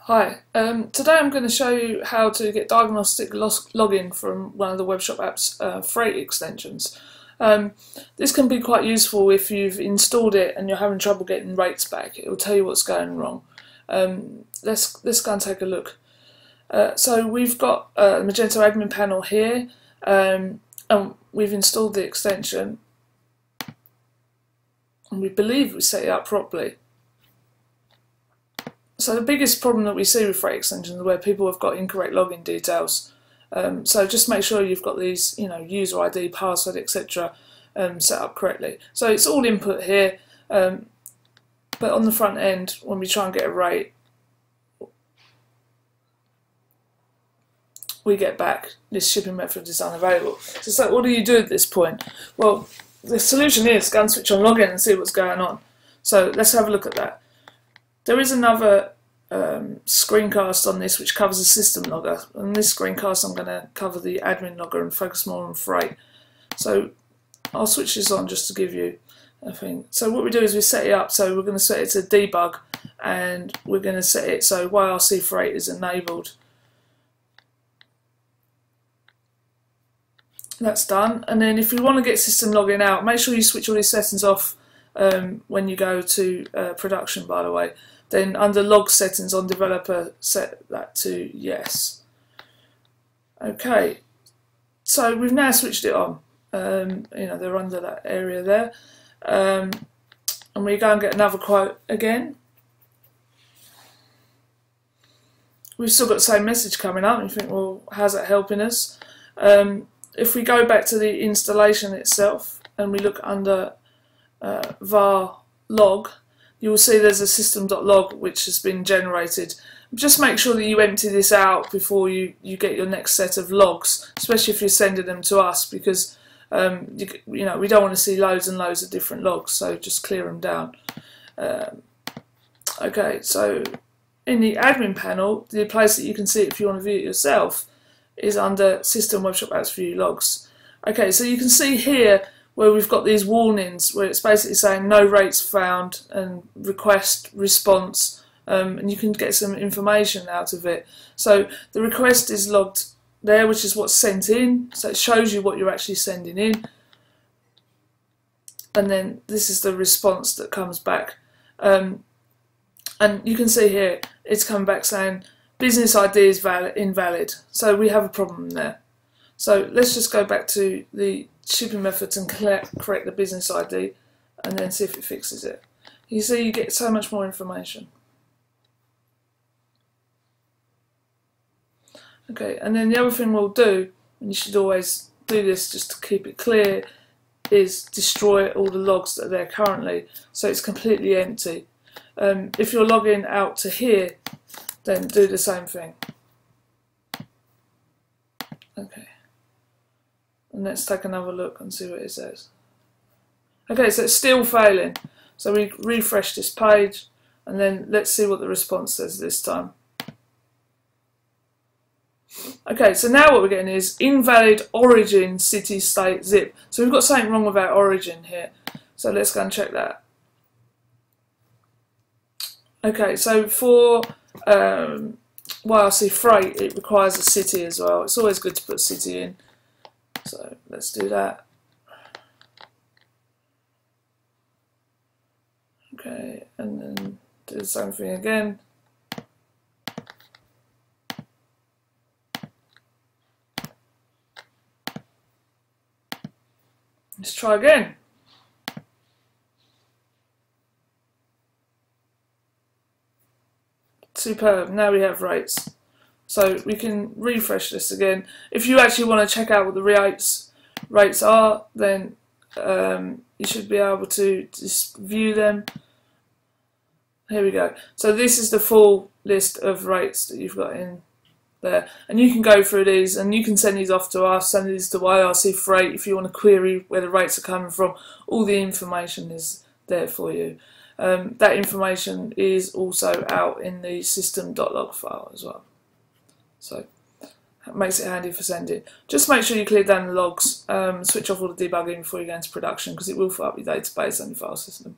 Hi, today I'm going to show you how to get diagnostic login from one of the WebShopApps freight extensions. This can be quite useful if you've installed it and you're having trouble getting rates back. It will tell you what's going wrong. Let's go and take a look. So we've got the Magento admin panel here, and we've installed the extension, and we believe we set it up properly. So the biggest problem that we see with freight extensions is where people have got incorrect login details. So just make sure you've got these, user ID, password, etc. Set up correctly. So it's all input here, but on the front end, when we try and get a rate, we get back this shipping method is unavailable. So it's like, what do you do at this point? Well, the solution is go and switch on login and see what's going on. So let's have a look at that. There is another screencast on this which covers the system logger. On this screencast I'm going to cover the admin logger and focus more on freight. So I'll switch this on just to give you a thing. So what we do is we set it up, so we're going to set it to debug, and we're going to set it so YRC freight is enabled. That's done, and then if you want to get system login out, make sure you switch all these settings off when you go to production, by the way. Then under log settings on developer, set that to yes. Okay, so we've now switched it on. They're under that area there, and we go and get another quote again. We've still got the same message coming up, and you think, well, how's that helping us? If we go back to the installation itself and we look under var log, you will see there's a system.log which has been generated. Just make sure that you empty this out before you get your next set of logs, especially if you're sending them to us, because we don't want to see loads and loads of different logs, so just clear them down. Okay, so in the admin panel, the place that you can see it if you want to view it yourself is under System WebShopApps View Logs. Okay, so you can see here where we've got these warnings where it's basically saying no rates found and request response, and you can get some information out of it. So the request is logged there, which is what's sent in, so it shows you what you're actually sending in, and then this is the response that comes back, and you can see here it's coming back saying business ID is invalid, so we have a problem there. So let's just go back to the shipping methods and correct the business ID and then see if it fixes it. You see you get so much more information. Okay, and then the other thing we'll do, and you should always do this just to keep it clear, is destroy all the logs that are there currently so it's completely empty. If you're logging out to here, then do the same thing. Okay. And let's take another look and see what it says. Okay, so it's still failing. So we refresh this page, and then let's see what the response says this time. Okay, so now what we're getting is invalid origin, city, state, zip. So we've got something wrong with our origin here. So let's go and check that. Okay, so for YRC freight, it requires a city as well. It's always good to put city in. So let's do that. Okay, and then do the same thing again. Let's try again. Superb, now we have rates. So we can refresh this again. If you actually want to check out what the rates are, then you should be able to just view them. Here we go. So this is the full list of rates that you've got in there. And you can go through these and you can send these off to us, send these to YRC Freight if you want to query where the rates are coming from. All the information is there for you. That information is also out in the system.log file as well. So that makes it handy for sending. Just make sure you clear down the logs, switch off all the debugging before you go into production, because it will fill up your database and your file system.